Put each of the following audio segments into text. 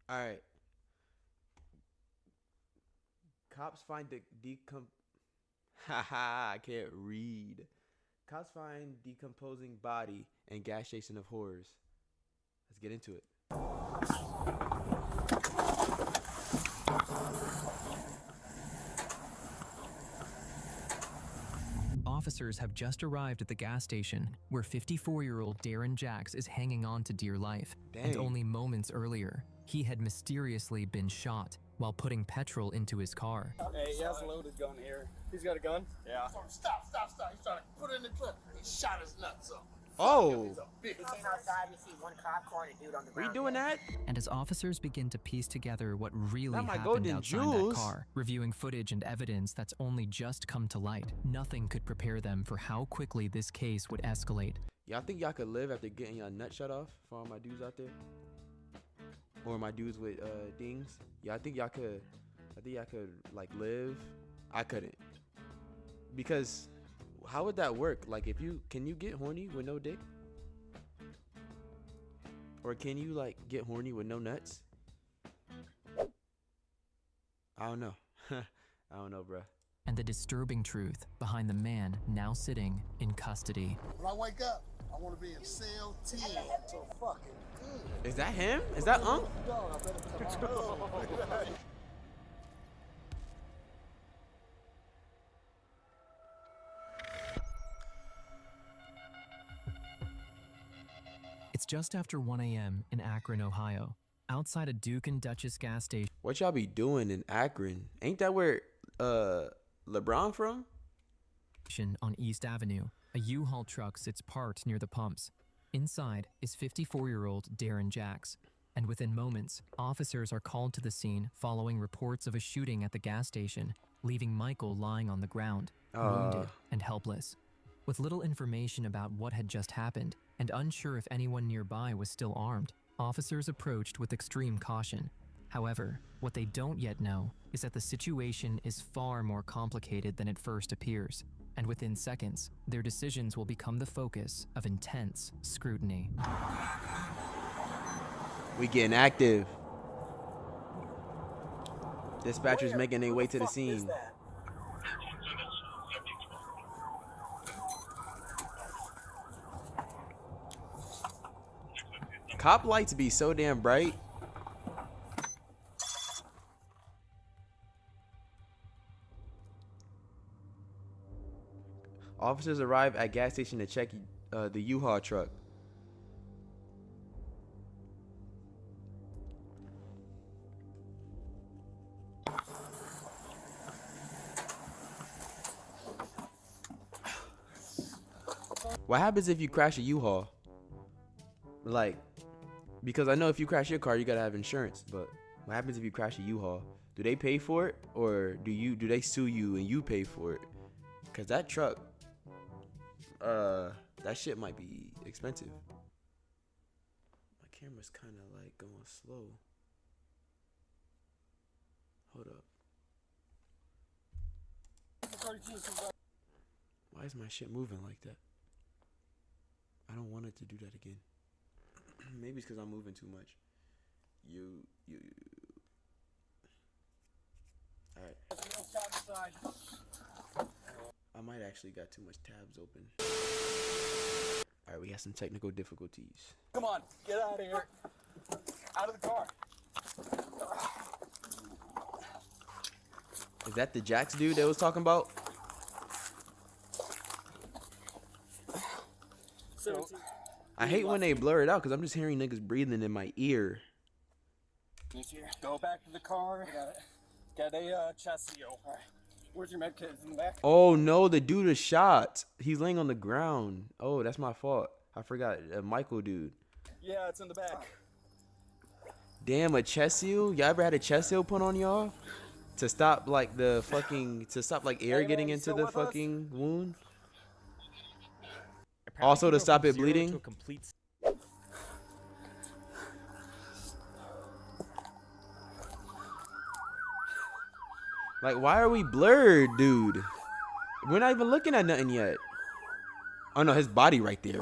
All right. Cops find the Haha, I can't read. Cops find decomposing body and gas station of horrors. Let's get into it. Officers have just arrived at the gas station where 54-year-old Darren Jacks is hanging on to dear life. And Dang. only moments earlier, he had mysteriously been shot while putting petrol into his car. Hey, he has a loaded gun here. He's got a gun? Yeah. Stop. He's trying to put it in the clip. He shot his nuts up. Oh, We came outside, we see one cop car and a dude on the we ground. doing that? And as officers begin to piece together what really Not my happened golden outside jewels. that car, reviewing footage and evidence that's only just come to light, nothing could prepare them for how quickly this case would escalate. Y'all think y'all could live after getting your nut shut off for all my dudes out there? Or my dudes with dings? Yeah, I think y'all could like live. I couldn't. Because how would that work? Like can you get horny with no dick? Or can you like get horny with no nuts? I don't know. I don't know, bruh. And the disturbing truth behind the man now sitting in custody. When I wake up, I want to be in cell 10. So fucking good. Is that him? Is that Unc? It's just after 1 a.m. in Akron, Ohio, outside a Duke and Duchess gas station What y'all be doing in Akron? Ain't that where LeBron from? on East Avenue. A U-Haul truck sits parked near the pumps. Inside is 54-year-old Darren Jacks. And within moments, officers are called to the scene following reports of a shooting at the gas station, leaving Michael lying on the ground, wounded and helpless. With little information about what had just happened, and unsure if anyone nearby was still armed, officers approached with extreme caution. However, what they don't yet know is that the situation is far more complicated than it first appears, and within seconds, their decisions will become the focus of intense scrutiny. We getting active. Dispatchers making their way to the scene. Cop lights be so damn bright. Officers arrive at gas station to check the U-Haul truck. What happens if you crash a U-Haul? Like, because I know if you crash your car, you gotta have insurance. But what happens if you crash a U-Haul? Do they pay for it, or do they sue you and you pay for it? Cause that truck, that shit might be expensive. My camera's kind of like going slow. Hold up. Why is my shit moving like that? I don't want it to do that again. Maybe it's because I'm moving too much. Alright. I might actually got too much tabs open. Alright, we got some technical difficulties. Come on, get out of here. Out of the car. Is that the Jax dude that was talking about? 17. I hate when they blur it out because I'm just hearing niggas breathing in my ear. Go back to the car. Got it. Get a chest seal. All right. Where's your med kit? It's in the back? Oh no, the dude is shot. He's laying on the ground. Oh, that's my fault. I forgot. Michael dude. Yeah, it's in the back. Damn, a chest seal? Y'all ever had a chest seal put on y'all? To stop like air getting into the fucking wound? Also to stop it bleeding? Like, why are we blurred, dude? We're not even looking at nothing yet. Oh no, his body right there.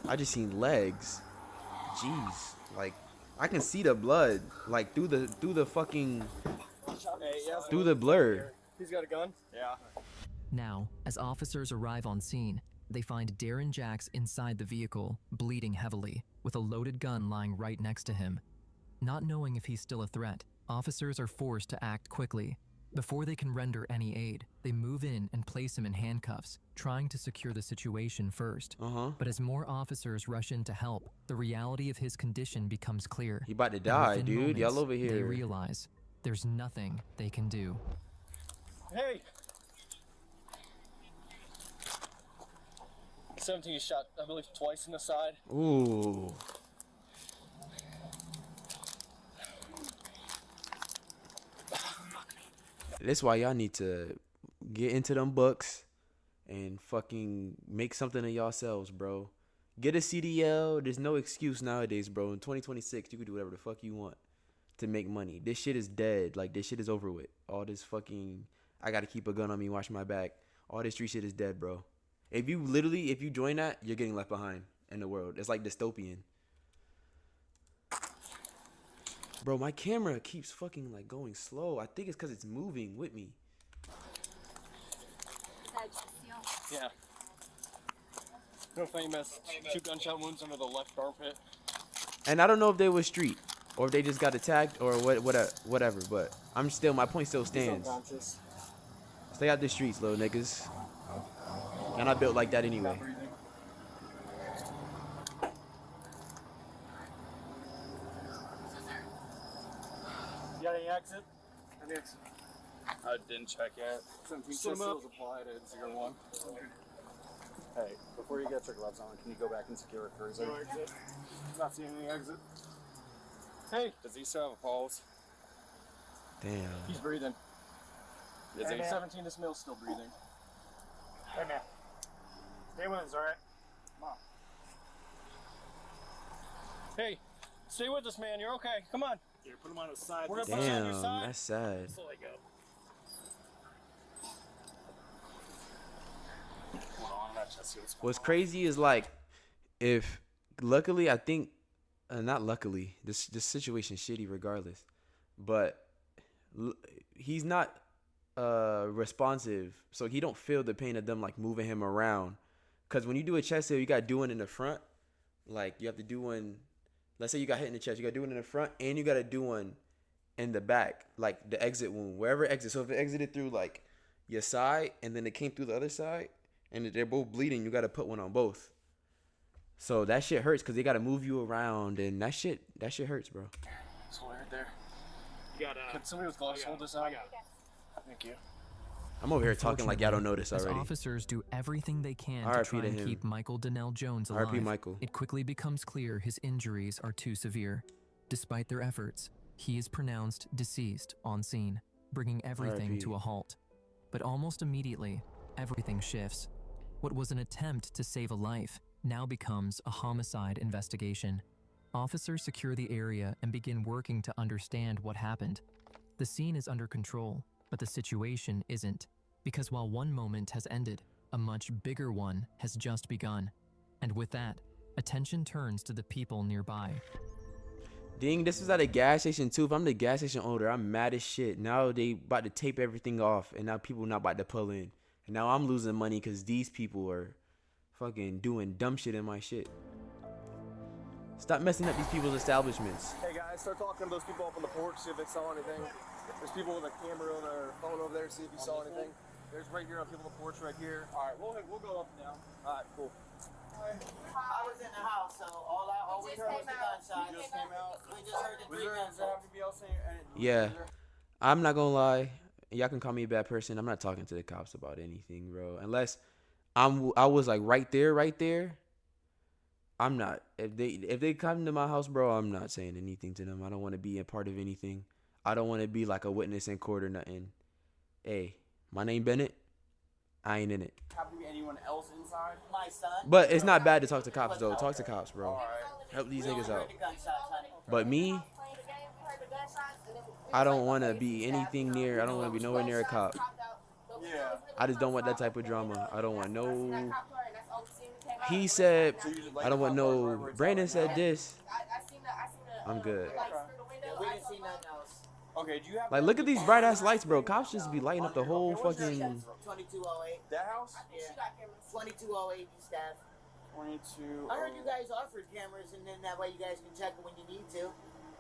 I just seen legs. Jeez, like I can see the blood, like through the fucking through the blur. He's got a gun? Yeah. Now, as officers arrive on scene, they find Darren Jacks inside the vehicle, bleeding heavily, with a loaded gun lying right next to him. Not knowing if he's still a threat, officers are forced to act quickly. Before they can render any aid, they move in and place him in handcuffs, trying to secure the situation first. But as more officers rush in to help, the reality of his condition becomes clear. He about to And die, within dude. Y'all moments, over They here. realize there's nothing they can do. Hey! 17 is shot, I believe, twice in the side. Ooh. That's why y'all need to get into them books and fucking make something of yourselves, bro. Get a CDL. There's no excuse nowadays, bro. In 2026, you can do whatever the fuck you want to make money. This shit is dead. Like, this shit is over with. All this fucking, I gotta keep a gun on me, watch my back. All this street shit is dead, bro. If you join that, you're getting left behind in the world. It's like dystopian. Bro, my camera keeps fucking like going slow. I think it's because it's moving with me. Yeah. No famous 2 gunshot wounds under the left armpit. And I don't know if they were street or if they just got attacked or whatever. But my point still stands. Stay out the streets, little niggas. And I built like that anyway. You got any exit? Any exit? I didn't check yet. 17 seals applied at 01. Hey, before you get your gloves on, can you go back and secure a cruiser? No exit. Not seeing any exit. Hey, does he still have a pulse? Damn. He's breathing. Is he? 17 to Mill's still breathing. Hey man, stay with us, alright? Come on. Hey, stay with us, man. You're okay. Come on. Here, put him on his side. We're gonna put him on your Damn, side. that's sad. Slowly go. Hold on, that chest here. What's crazy is like, if luckily I think, not luckily, this situation's shitty regardless, but he's not responsive, so he don't feel the pain of them like moving him around. Cause when you do a chest seal, you gotta do one in the front. Like you have to do one. Let's say you got hit in the chest, you gotta do one in the front, and you gotta do one in the back, like the exit wound, wherever it exits. So if it exited through like your side, and then it came through the other side, and they're both bleeding, you gotta put one on both. So that shit hurts because they gotta move you around, and that shit hurts, bro. It's right there. You got Can somebody with gloves hold this out? Thank you. I'm over here talking like y'all don't know this As already. officers do everything they can to RIP try to and him. keep Michael Donnell Jones alive, RIP Michael. it quickly becomes clear his injuries are too severe. Despite their efforts, he is pronounced deceased on scene, bringing everything RIP. to a halt. But almost immediately, everything shifts. What was an attempt to save a life now becomes a homicide investigation. Officers secure the area and begin working to understand what happened. The scene is under control, but the situation isn't. Because while one moment has ended, a much bigger one has just begun. And with that, attention turns to the people nearby. Ding, this was at a gas station too. If I'm the gas station owner, I'm mad as shit. Now they about to tape everything off, and now people not about to pull in. And now I'm losing money because these people are fucking doing dumb shit in my shit. Stop messing up these people's establishments. Hey guys, start talking to those people up on the porch, see if they saw anything. There's people with a camera on their phone over there, see if you saw anything. There's right here on people on the porch right here. Alright, we'll go up and down. Alright, cool. I was in the house, so all we heard was the gunshot. You just came out? We just heard the Was 3 there gunshots. anybody else saying? Yeah, I'm not gonna lie. Y'all can call me a bad person. I'm not talking to the cops about anything, bro. Unless I was like right there. I'm not. If they come to my house, bro, I'm not saying anything to them. I don't want to be a part of anything. I don't want to be like a witness in court or nothing. Hey, my name Bennett. I ain't in it. Happen to be anyone else inside? My son. But it's not bad to talk to cops though. Talk to cops, bro. Help these We only niggas heard out. the gunshots, honey. But me, I don't want to be anything near. I don't want to be nowhere near a cop. Yeah. I just don't want that type of drama. I don't want no. he said, So you just like I don't the want cop cars no. right where it's Brandon at said right this. I seen the I'm good. lights through the window. We I didn't saw see nothing else. now? Okay, do you have Like, look at these bright ass lights, bro. Cops just be lighting up the whole Okay, what's your fucking. address? 2208. That house? she got cameras. 2208 East Ave. 22. I heard you guys offered cameras, and then that way you guys can check it when you need to.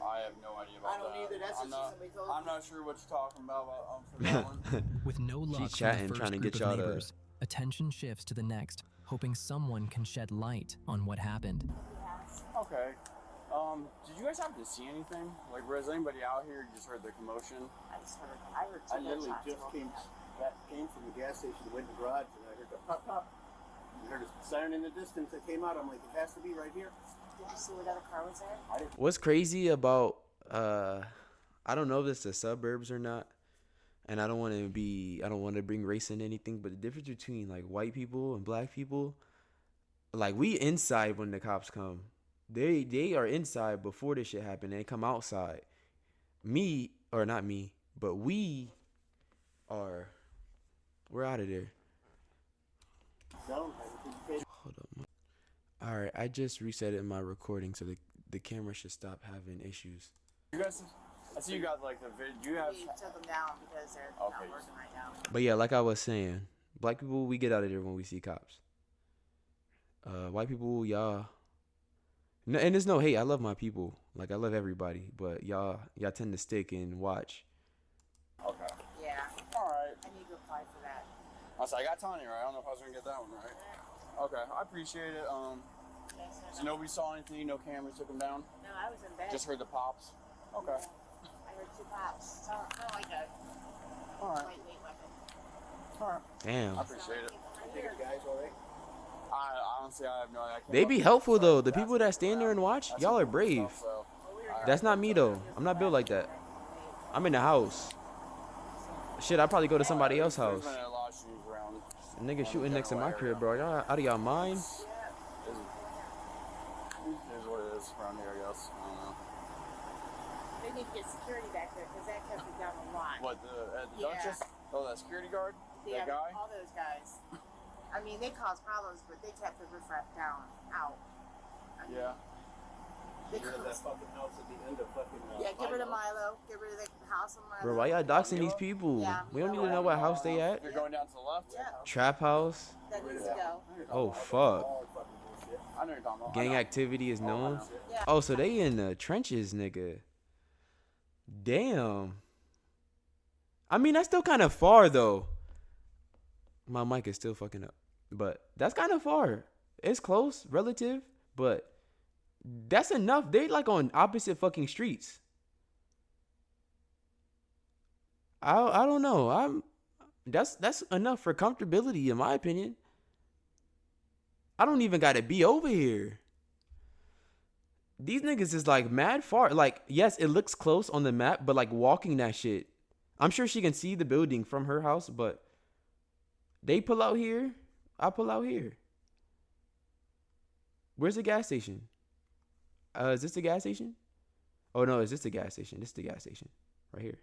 I have no idea about I don't that. either. That's I'm what not, somebody told I'm me. not sure what you're talking about for that one. With no luck from chatting, the first trying to group get of y'all to- neighbors, attention shifts to the next, hoping someone can shed light on what happened. Okay. Did you guys happen to see anything? Like, was anybody out here? You just heard the commotion? I heard I literally just came from the gas station, went in the garage, and I heard the pop pop. I heard a siren in the distance that came out. I'm like, it has to be right here. Did you see what other car was there? What's crazy about I don't know if it's the suburbs or not, and I don't want to bring race in anything, but the difference between like white people and black people, like we inside when the cops come, they are inside before this shit happen. They come outside. Me or not me, but we're out of there. No, Hold up. All right, I just reset it in my recording, so the camera should stop having issues. You guys, I see you got like the vid. You have. We took them down because they're Okay. not working right now. But yeah, like I was saying, black people, we get out of there when we see cops. White people, y'all. No, and there's no hate. I love my people. Like I love everybody, but y'all tend to stick and watch. Okay. Yeah, All right. I need to apply for that. I got Tanya right. I don't know if I was gonna get that one right. Okay, I appreciate it. So nobody saw anything. No cameras took them down. No, I was in bed. Just heard the pops. Okay. I heard two pops. So kind of like a All right. lightweight weapon. All right. Damn. I appreciate it. guys, all right? I honestly, I have no idea. I can't They be look. helpful though. The That's people that stand there and watch, that's y'all are some cool brave. stuff, so. That's not me though. I'm not built like that. I'm in the house. Shit, I'd probably go to somebody else's There's house. been a lot of shootings around. Nigga shooting next to my crib, bro. Y'all out of y'all mind? Here's what it is around here, I guess. I don't know. They need to get security back there because that kept it down a lot. What, the Yeah. Duchess? Oh, that security guard? Yeah, That guy? all those guys. I mean, they caused problems, but they kept the riffraff down, out. I mean, Yeah. They Get rid of that caused, fucking house at the end of fucking. yeah, get rid of Milo. Get rid of the house of Milo. Bro, why y'all doxing these people? Yeah. We don't need to know what house they at. You're going down to the left? Yeah, Trap house. that needs to go. Oh fuck. All fucking bullshit. I know you're talking about. Gang I know. activity is known. Yeah. Oh, so they in the trenches, nigga. Damn. I mean, that's still kind of far though. My mic is still fucking up, but that's kind of far. It's close, relative, but that's enough. They like on opposite fucking streets. I don't know. That's enough for comfortability in my opinion. I don't even gotta be over here. These niggas is like mad far. Like, yes, it looks close on the map, but like walking that shit. I'm sure she can see the building from her house, but they pull out here. I pull out here. Where's the gas station? Is this the gas station? Oh no, is this the gas station? This is the gas station. Right here.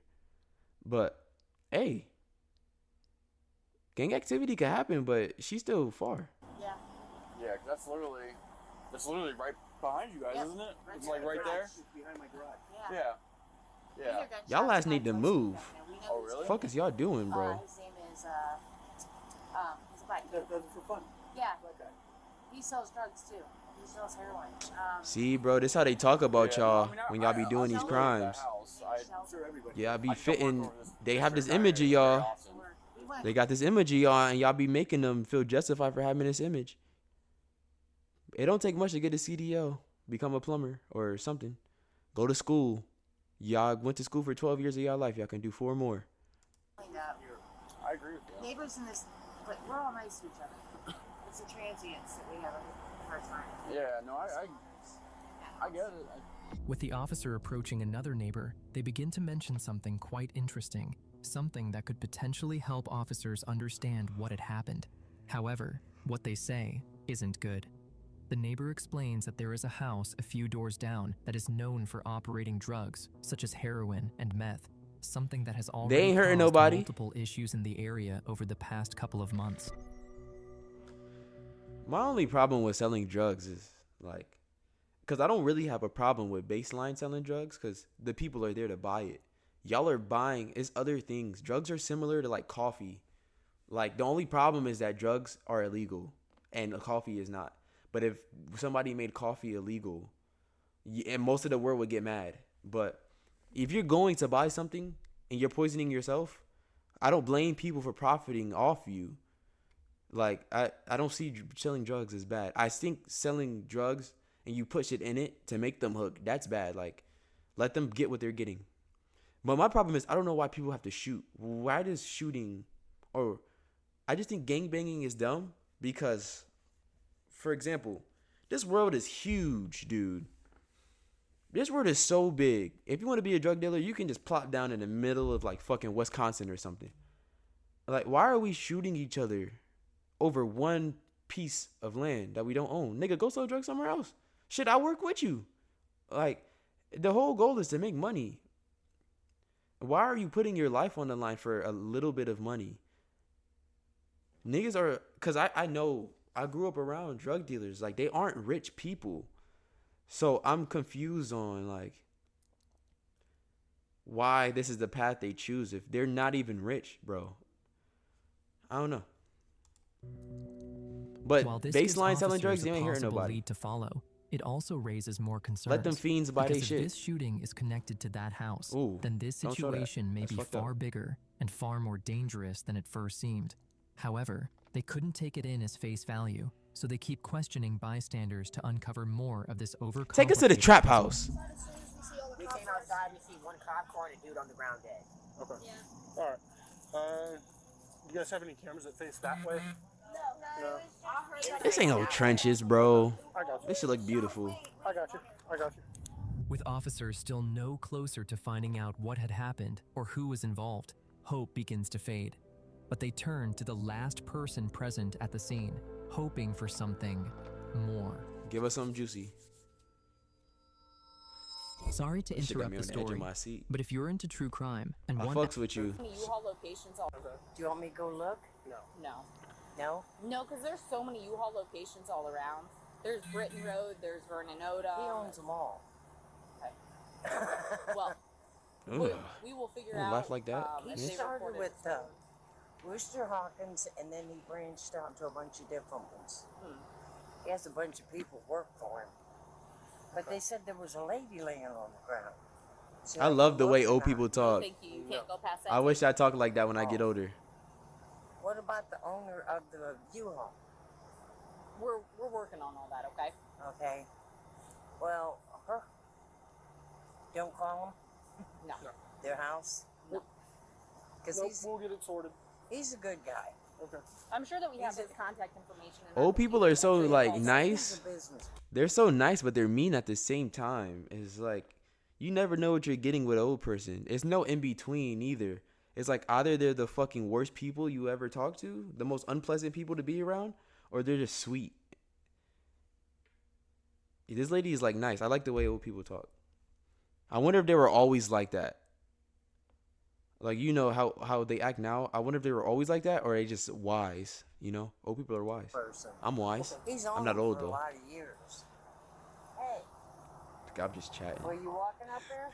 But hey. Gang activity could happen, but she's still far. Yeah. Yeah, 'cause that's literally right behind you guys, Yep. isn't it? Right It's there. like right there. It's behind my garage. Yeah. Yeah. We Yeah. hear gunshots Y'all ass and need to voices move. back there. We know Oh, who's really? Fuck is y'all doing, bro? His name is he's a black kid. That does it for fun. Yeah, Black guy. he sells drugs too. He sells heroin. See, bro, this how they talk about Yeah, no, y'all I mean, when y'all be I doing these know crimes. that house. He I- sells Sure, everybody. Yeah, I be I don't fitting. work over this They have this district image of very y'all. often. We went. They got this image of y'all, and y'all be making them feel justified for having this image. It don't take much to get a CDL, become a plumber or something. Go to school. Y'all went to school for 12 years of y'all life. Y'all can do 4 more. Cleaned up. I agree with you. Neighbors in this, but we're all nice to each other. It's the transients that we have a hard time. Yeah, no, I get it. With the officer approaching another neighbor, they begin to mention something quite interesting, something that could potentially help officers understand what had happened. However, what they say isn't good. The neighbor explains that there is a house a few doors down that is known for operating drugs, such as heroin and meth, something that has already ain't hurting caused nobody. multiple issues in the area over the past couple of months. My only problem with selling drugs is like, because I don't really have a problem with baseline selling drugs because the people are there to buy it. Y'all are buying it's other things. Drugs are similar to like coffee. Like the only problem is that drugs are illegal and coffee is not. But if somebody made coffee illegal, and most of the world would get mad. But if you're going to buy something and you're poisoning yourself, I don't blame people for profiting off you. Like, I don't see selling drugs as bad. I think selling drugs and you push it in it to make them hook, that's bad. Like, let them get what they're getting. But my problem is I don't know why people have to shoot. Why does shooting, or I just think gangbanging is dumb because, for example, this world is huge, dude. This world is so big. If you want to be a drug dealer, you can just plop down in the middle of like fucking Wisconsin or something. Like, why are we shooting each other over one piece of land that we don't own? Nigga, go sell drugs somewhere else. Shit, I work with you. Like, the whole goal is to make money. Why are you putting your life on the line for a little bit of money? Niggas are, because I know, I grew up around drug dealers. Like, they aren't rich people. So I'm confused on, like, why this is the path they choose if they're not even rich, bro. I don't know. But While this gives baseline selling drugs, officers you a ain't hearing possible nobody. lead to follow, it also raises more concerns. Let them fiends buy because their if shit. this shooting is connected to that house, Ooh, then this don't show that. situation may That's be fucked up. far bigger and far more dangerous than it first seemed. However, they couldn't take it in as face value, so they keep questioning bystanders to uncover more of this overcomplicated. Take us to the trap house. We came outside, we see one cop car and a dude on the ground dead. Okay. All right. You guys have any cameras that face that way? No. This ain't no trenches, bro. I got you. This should look beautiful. I got you. With officers still no closer to finding out what had happened or who was involved, hope begins to fade. But they turn to the last person present at the scene, hoping for something more. Give us something juicy. Sorry to This shit got interrupt me the on the edge of story, my seat. but if you're into true crime and I one fucks with you. Many U-Haul locations all. Do you want me to go look? No. No? No, because there's so many U-Haul locations all around. There's Britton Road. There's Vernon Oda. He owns them all. Well, Ugh. we will figure Ooh, out. life like that? He if they started reported with it. Rooster Hawkins, and then he branched out to a bunch of different ones. He has a bunch of people work for him. But they said there was a lady laying on the ground. So I love the way looked old at her. people talk. Thank you. You can't go past that. I wish I talked like that when I get older. What about the owner of the U-Haul? We're working on all that. Okay. Okay. Well, don't call No. their house. No. Because Nope, we'll get it sorted. he's a good guy. Okay. I'm sure that we have He's a- his contact information. and Old that people we are can so actually like call nice. He's a business. They're so nice, but they're mean at the same time. It's like you never know what you're getting with an old person. It's no in between either. It's like either they're the fucking worst people you ever talk to, the most unpleasant people to be around, or they're just sweet. This lady is like nice. I like the way old people talk. I wonder if they were always like that. Like, you know how they act now. I wonder if they were always like that or are they just wise. You know, old people are wise. Person. I'm wise. He's I'm on not them old for though. a lot of years. Hey, I'm just chatting. were you walking up there?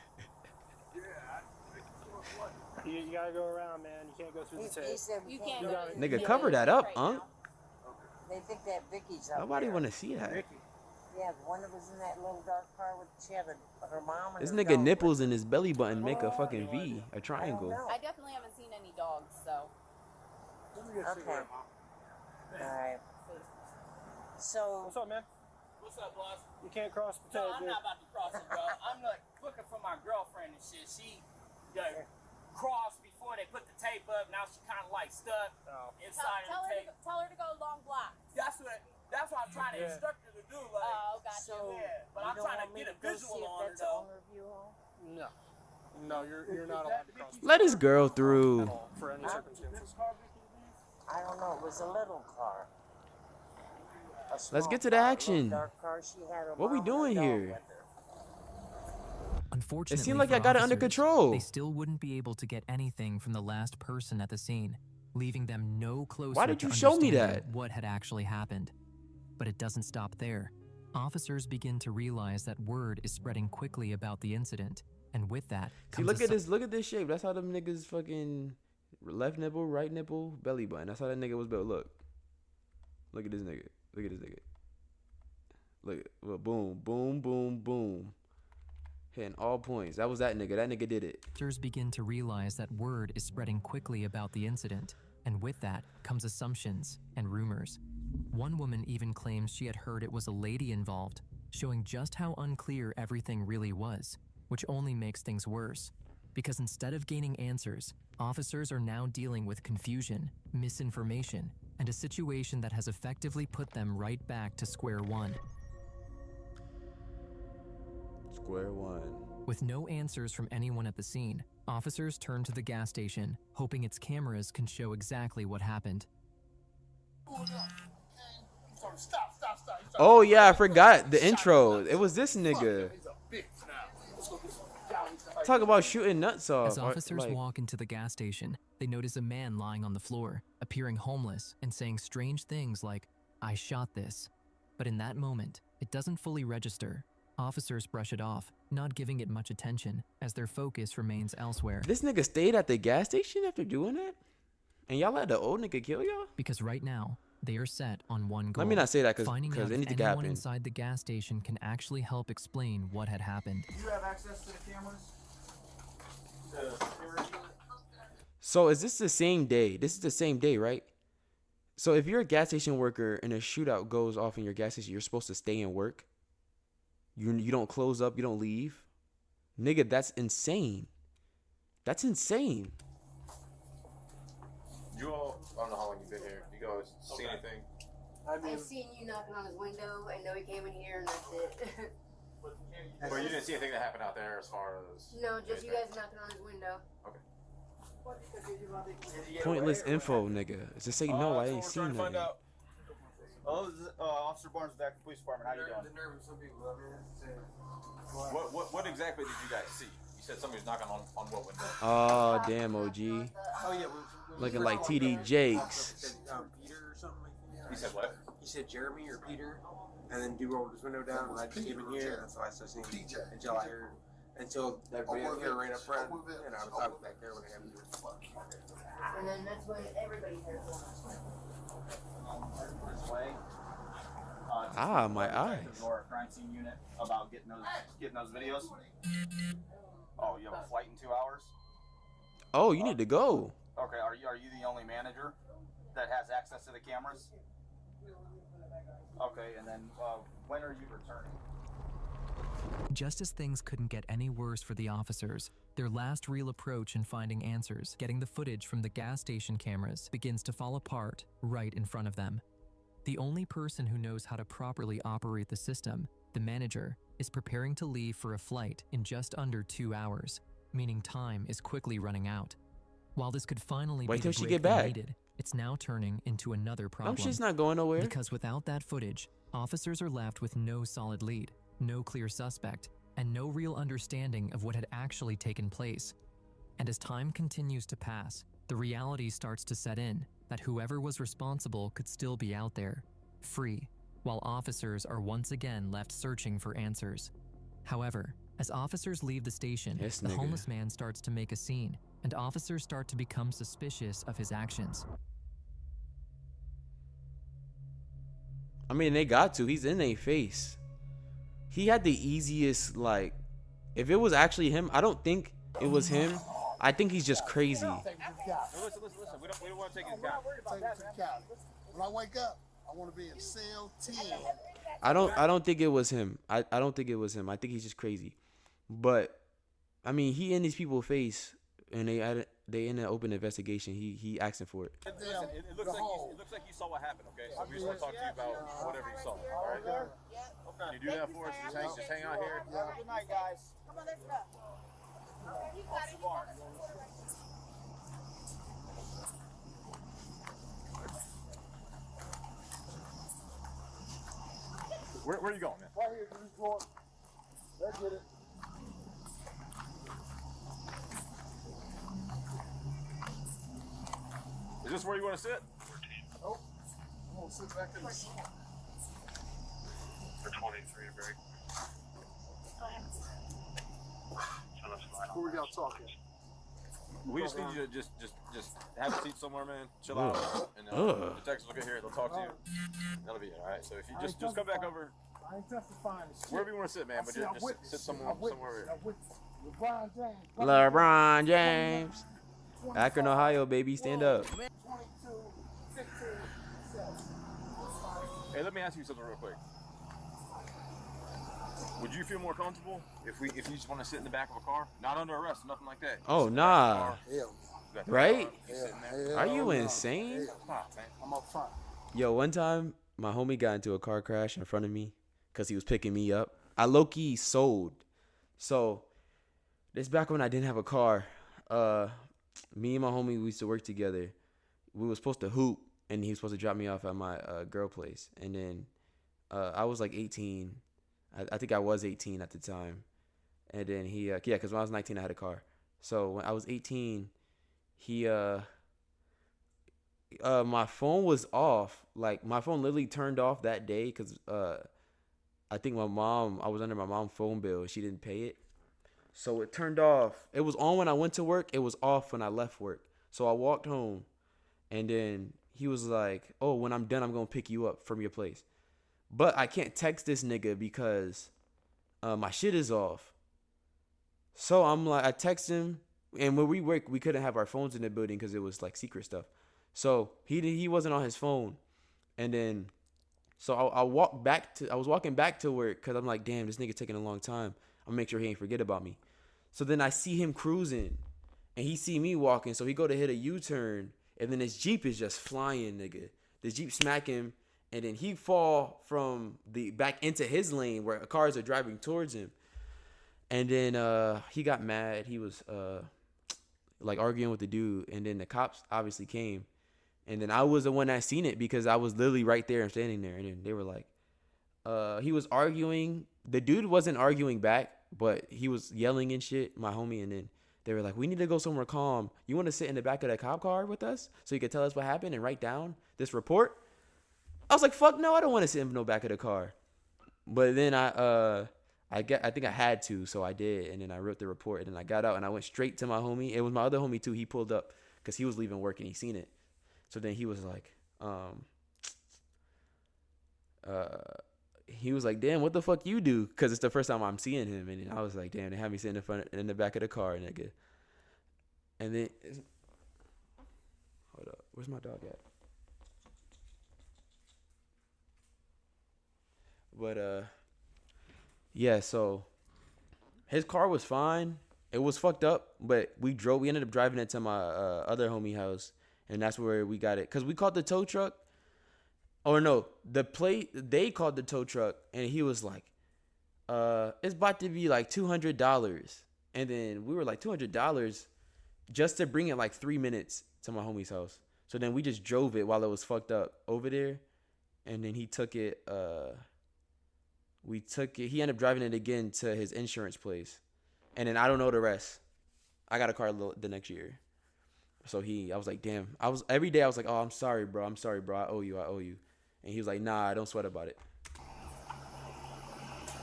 You gotta go around, man. You can't go through the He tape. said we You can't can't go. go. gotta- Nigga, Yeah, cover that up, right Unc. now. They think that Vicky's up Nobody there. want to see that. Yeah, the one that was in that little dark car with she had her mom and This her nigga dog nipples with in his belly button make a fucking V, a her. triangle. I don't know. I definitely haven't seen any dogs, so. Okay. Alright. So, What's up, man? What's up, boss? You can't cross the No, tape, I'm dude. not about to cross it, bro. I'm like looking for my girlfriend and shit. She crossed before they put the tape up. Now she kind of like stuck Oh. inside of the tape. Tell her to go long block. That's what I'm trying to Yeah. instruct her to do. Like, Oh, gotcha. so yeah, but you I'm don't trying want to me get a to go see visual if on her that's the though. owner of U-Haul? No. No, you're not allowed to cross the Let his girl tape through. at all for any circumstances. I don't know. It was a little car. A Let's small get to the car, a little action. dark car. She had her What we mom and her doing dog here? with her. Unfortunately, seemed like for I got it under officers, control. They still wouldn't be able to get anything from the last person at the scene, leaving them no closer Why did to you show me understanding that? what had actually happened. But it doesn't stop there. Officers begin to realize that word is spreading quickly about the incident, and with that See, comes look a at this. Look at this shape. That's how them niggas fucking left nipple, right nipple, belly button. That's how that nigga was built. Look. Look at this nigga. Look at this nigga. Look. Well, boom, boom, boom, boom. Hitting all points. That was that nigga. That nigga did it. Officers begin to realize that word is spreading quickly about the incident, and with that comes assumptions and rumors. One woman even claims she had heard it was a lady involved, showing just how unclear everything really was, which only makes things worse. Because instead of gaining answers, officers are now dealing with confusion, misinformation, and a situation that has effectively put them right back to square one. Square one. With no answers from anyone at the scene, officers turn to the gas station, hoping its cameras can show exactly what happened. Oh yeah, I forgot the intro. It was this nigga. Talk about shooting nuts off. As officers walk into the gas station, they notice a man lying on the floor, appearing homeless and saying strange things like, "I shot this." But in that moment, it doesn't fully register. Officers brush it off, not giving it much attention, as their focus remains elsewhere. This nigga stayed at the gas station after doing that? And y'all let the old nigga kill y'all? Because right now, they are set on one goal. Let me not say that finding out because if anything anyone happened. inside the gas station can actually help explain what had happened. Do you have access to the cameras? So is this the same day? This is the same day, right? So if you're a gas station worker and a shootout goes off in your gas station, you're supposed to stay and work? You don't close up, you don't leave? Nigga, that's insane. That's insane. You all, I don't know how long you've been here. You guys see anything? I've seen you knocking on his window and know he came in here and that's it. Well, you didn't see anything that happened out there as far as... No, just you guys knocking on his window. Okay. Pointless info, nigga. Just say no, I ain't seen nothing. Oh, this is Officer Barnes with the Acton Police Department. How you doing? What exactly did you guys see? You said somebody was knocking on what window? Oh, damn, OG. Oh, yeah. Looking like TD Jakes. Peter or something like that. He said what? He said Jeremy or Peter, and then dude rolled his window down, and I just came in here, and that's why I started seeing until I heard, until everybody here right up front, and I was talking back there when I had you. And then that's when everybody heard it. This way. Ah, my eyes. Or crime scene unit about getting those videos. Oh, you have a flight in 2 hours? Oh, you need to go. Okay, are you the only manager that has access to the cameras? Okay, and then when are you returning? Just as things couldn't get any worse for the officers, their last real approach in finding answers, getting the footage from the gas station cameras, begins to fall apart right in front of them. The only person who knows how to properly operate the system, the manager, is preparing to leave for a flight in just under 2 hours, meaning time is quickly running out. While this could finally Wait be till the she break get they back. needed, it's now turning into another problem. She's not going nowhere. Because without that footage, officers are left with no solid lead, no clear suspect, and no real understanding of what had actually taken place. And as time continues to pass, the reality starts to set in that whoever was responsible could still be out there, free, while officers are once again left searching for answers. However, as officers leave the station, the homeless man starts to make a scene, and officers start to become suspicious of his actions. I mean, they got to. He's in their face. He had the easiest, like, if it was actually him, I don't think it was him. I think he's just crazy. Listen. We don't want to take his couch. When I wake up, I want to be in cell 10. I don't think it was him. I don't think it was him. I think he's just crazy. But I mean, he in these people's face, and they in an open investigation. He asking for it. Listen, it looks like you saw what happened. Okay, so we just want to talk to you about whatever you saw. All right. Can you do that for us? Just hang out here. Good night, guys. Come on, let's go. Where are you going, man? Right here, just going. Let's get it. Is this where you want to sit? Nope. I'm going to sit back in the seat. 23 break. Who we got talking? We just need you to just have a seat somewhere, man. Chill out, and the Texans will get here. They'll talk to you. That'll be it, all right. So if you just come back over, I ain't testifying to shit. wherever you want to sit, man. But just sit somewhere here. LeBron James. LeBron James. Akron, Ohio, baby, stand up. 22, 15, 7. Hey, let me ask you something real quick. Would you feel more comfortable if you just want to sit in the back of a car, not under arrest, nothing like that? Oh nah. Right? Hell, Are you no. insane? I'm up front. Yo, one time my homie got into a car crash in front of me because he was picking me up. I low-key sold. So this back when I didn't have a car. Me and my homie, we used to work together. We were supposed to hoop, and he was supposed to drop me off at my girl place. And then I was like 18. I think I was 18 at the time. And then he, because when I was 19, I had a car. So when I was 18, he, my phone was off. Like, my phone literally turned off that day because I think I was under my mom's phone bill. She didn't pay it. So it turned off. It was on when I went to work. It was off when I left work. So I walked home. And then he was like, oh, when I'm done, I'm going to pick you up from your place. But I can't text this nigga because my shit is off. So I'm like, I text him. And when we work, we couldn't have our phones in the building because it was like secret stuff. So he wasn't on his phone. And then, so I was walking back to work because I'm like, damn, this nigga taking a long time. I'll make sure he ain't forget about me. So then I see him cruising and he see me walking. So he go to hit a U-turn and then his Jeep is just flying, nigga. The Jeep smack him and then he fall from the back into his lane where cars are driving towards him. And then he got mad. He was like arguing with the dude. And then the cops obviously came. And then I was the one that seen it because I was literally right there and standing there. And then they were like, he was arguing. The dude wasn't arguing back, but he was yelling and shit, my homie. And then they were like, we need to go somewhere calm. You want to sit in the back of the cop car with us so you can tell us what happened and write down this report? I was like, fuck no, I don't want to sit in the back of the car. But then I think I had to, so I did. And then I wrote the report and then I got out and I went straight to my homie. It was my other homie too. He pulled up because he was leaving work and he seen it. So then he was like, damn, what the fuck you do? Because it's the first time I'm seeing him. And then I was like, damn, they had me sitting in the back of the car, nigga. And then, hold up, where's my dog at? But, yeah, so his car was fine. It was fucked up, but we ended up driving it to my other homie house. And that's where we got it. Because we called the tow truck. Or no, they called the tow truck and he was like, it's about to be like $200. And then we were like, $200 just to bring it like 3 minutes to my homie's house. So then we just drove it while it was fucked up over there. And then he took it, he ended up driving it again to his insurance place. And then I don't know the rest. I got a car the next year. So I was like, damn. Every day I was like, oh, I'm sorry, bro. I owe you. And he was like, nah, don't sweat about it.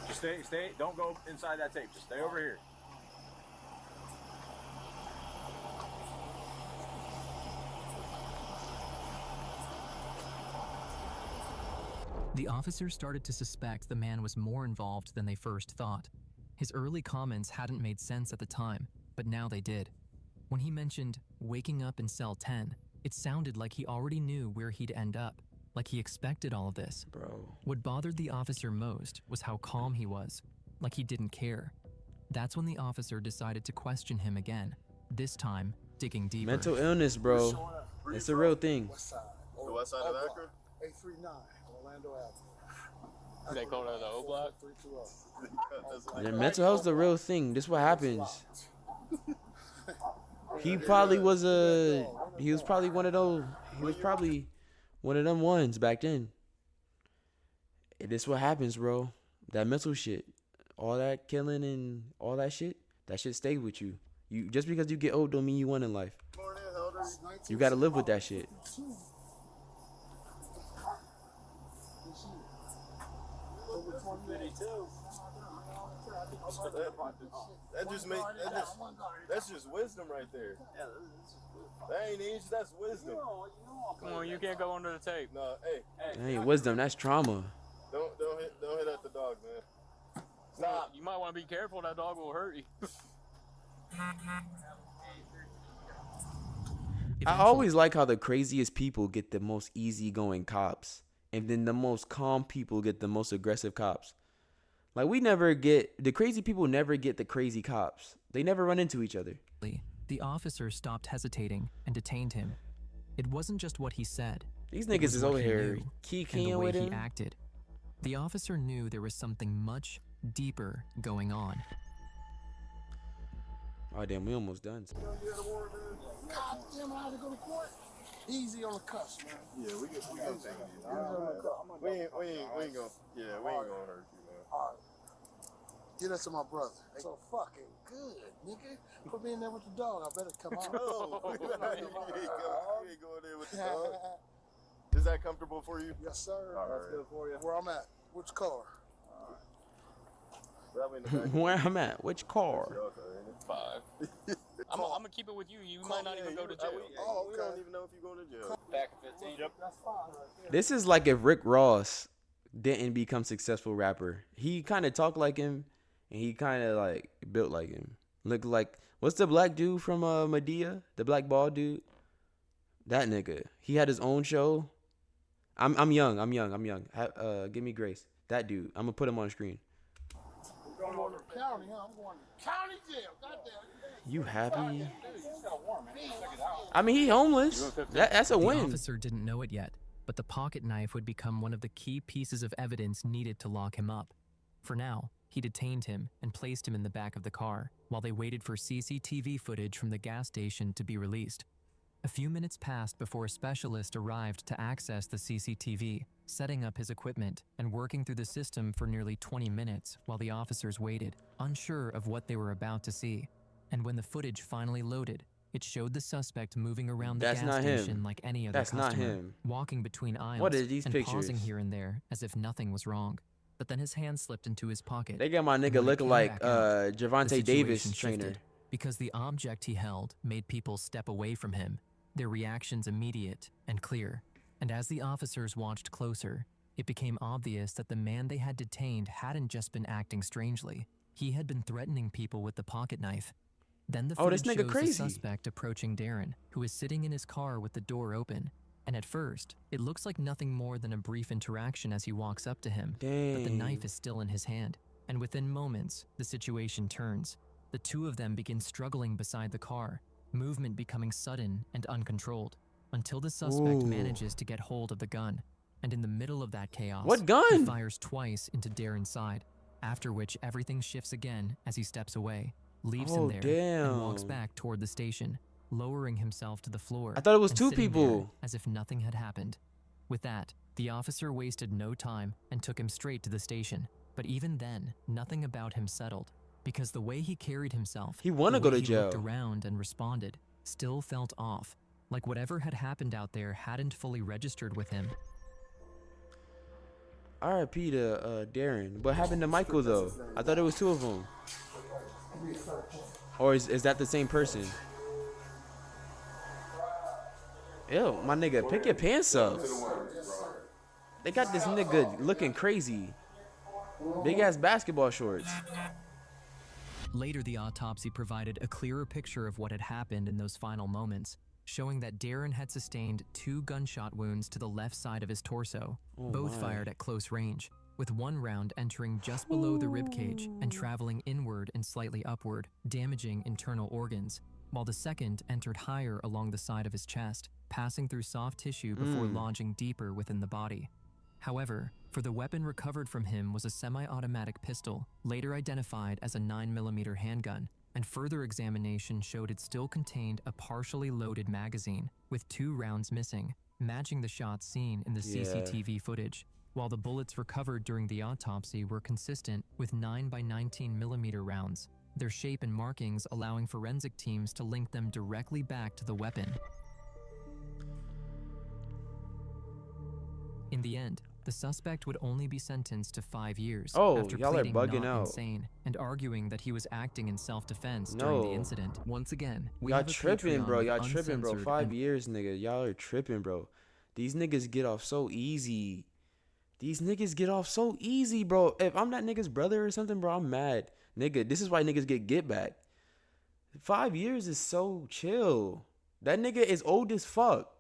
Just stay. Don't go inside that tape. Just stay over here. The officers started to suspect the man was more involved than they first thought. His early comments hadn't made sense at the time, but now they did. When he mentioned waking up in cell 10, it sounded like he already knew where he'd end up, like he expected all of this. Bro. What bothered the officer most was how calm he was, like he didn't care. That's when the officer decided to question him again, this time digging deeper. Mental illness, bro. It's a real thing. The west side of Akron? 839, Orlando Avenue. They call it the O block? 320. Yeah, mental health's the real thing. This is what happens. He probably was probably one of those. He was probably one of them ones back then. This what happens, bro. That mental shit, all that killing and all that shit stay with you. You just because you get old don't mean you won in life. You gotta live with that shit. Over 20 That's just wisdom right there. That ain't age, that's wisdom. Come on, you can't go under the tape. No, hey. That ain't wisdom. That's trauma. Don't hit at the dog, man. Stop. You might want to be careful. That dog will hurt you. I always like how the craziest people get the most easygoing cops, and then the most calm people get the most aggressive cops. Like the crazy people never get the crazy cops. They never run into each other. The officer stopped hesitating and detained him. It wasn't just what he said. These it niggas was is what over he here knew keying and the way with he him. acted. The officer knew there was something much deeper going on. Oh damn, we almost done. God damn, I had to go to court. Easy on the cuss, man. Yeah, we can take it easy. We ain't gonna hurt you, man. All right. Get that to my brother. So fucking good, nigga. Put me in there with the dog. I better come out. No, you ain't going there with the dog. Is that comfortable for you? Yes, sir. That's good for you. Where I'm at? Which car? Where I'm at? Which car? 5. I'm gonna keep it with you. You might not even go to jail. We don't even know if you're going to jail. Back at 15. Yep. That's fine right there. This is like if Rick Ross didn't become successful rapper. He kind of talked like him, and he kind of like built like him. Looked like, what's the black dude from Medea? The black bald dude? That nigga. He had his own show. I'm young. Give me grace. That dude. I'm gonna put him on the screen. I'm going to the county, huh? I'm going to county jail. Goddamn. You happy? I mean, he homeless. That's a win. The officer didn't know it yet, but the pocket knife would become one of the key pieces of evidence needed to lock him up. For now, he detained him and placed him in the back of the car while they waited for CCTV footage from the gas station to be released. A few minutes passed before a specialist arrived to access the CCTV, setting up his equipment and working through the system for nearly 20 minutes while the officers waited, unsure of what they were about to see. And when the footage finally loaded, it showed the suspect moving around the That's gas not station him. like any other That's not customer, him. walking between aisles What are these and pausing pictures? here and there as if nothing was wrong. But then his hand slipped into his pocket. They got my and nigga when it looking came like back out, the Javante Davis situation trainer. shifted, because the object he held made people step away from him, their reactions immediate and clear. And as the officers watched closer, it became obvious that the man they had detained hadn't just been acting strangely. He had been threatening people with the pocket knife. Then the Oh, this footage nigga shows crazy. the suspect approaching Darren, who is sitting in his car with the door open. And at first, it looks like nothing more than a brief interaction as he walks up to him. But the Dang. knife is still in his hand, and within moments, the situation turns. The two of them begin struggling beside the car, movement becoming sudden and uncontrolled, until the suspect Ooh. manages to get hold of the gun. And in the middle of that chaos, What he gun? fires twice into Darren's side, after which everything shifts again as he steps away, leaves Oh, him there, and walks damn. back toward the station, lowering himself to the floor. I thought it was and two sitting there people. as if nothing had happened. With that, the officer wasted no time and took him straight to the station. But even then, nothing about him settled, because the way he carried himself, He wanna the go way to he looked jail. around and responded, still felt off, like whatever had happened out there hadn't fully registered with him. R.I.P. to Darren. What happened to Michael though? I thought it was two of them. Or is that the same person? Ew, my nigga, pick your pants up. They got this nigga looking crazy. Big ass basketball shorts. Later, the autopsy provided a clearer picture of what had happened in those final moments, showing that Darren had sustained 2 gunshot wounds to the left side of his torso, Oh both my. fired at close range, with one round entering just below the ribcage and traveling inward and slightly upward, damaging internal organs, while the second entered higher along the side of his chest, passing through soft tissue before lodging deeper within the body. However, for the weapon recovered from him was a semi-automatic pistol, later identified as a 9mm handgun, and further examination showed it still contained a partially loaded magazine, with 2 rounds missing, matching the shots seen in the Yeah. CCTV footage, while the bullets recovered during the autopsy were consistent with 9x19mm rounds, their shape and markings allowing forensic teams to link them directly back to the weapon. In the end, The suspect would only be sentenced to 5 years Oh, after y'all are pleading bugging not out. insane and arguing that he was acting in self-defense during the No. incident. Once again, we Y'all have a tripping, bro. Patreon Y'all with tripping, bro. uncensored 5 and years, nigga. Y'all are tripping, bro. These niggas get off so easy. These niggas get off so easy, bro. If I'm that nigga's brother or something, bro, I'm mad. Nigga, this is why niggas get back. 5 years is so chill. That nigga is old as fuck.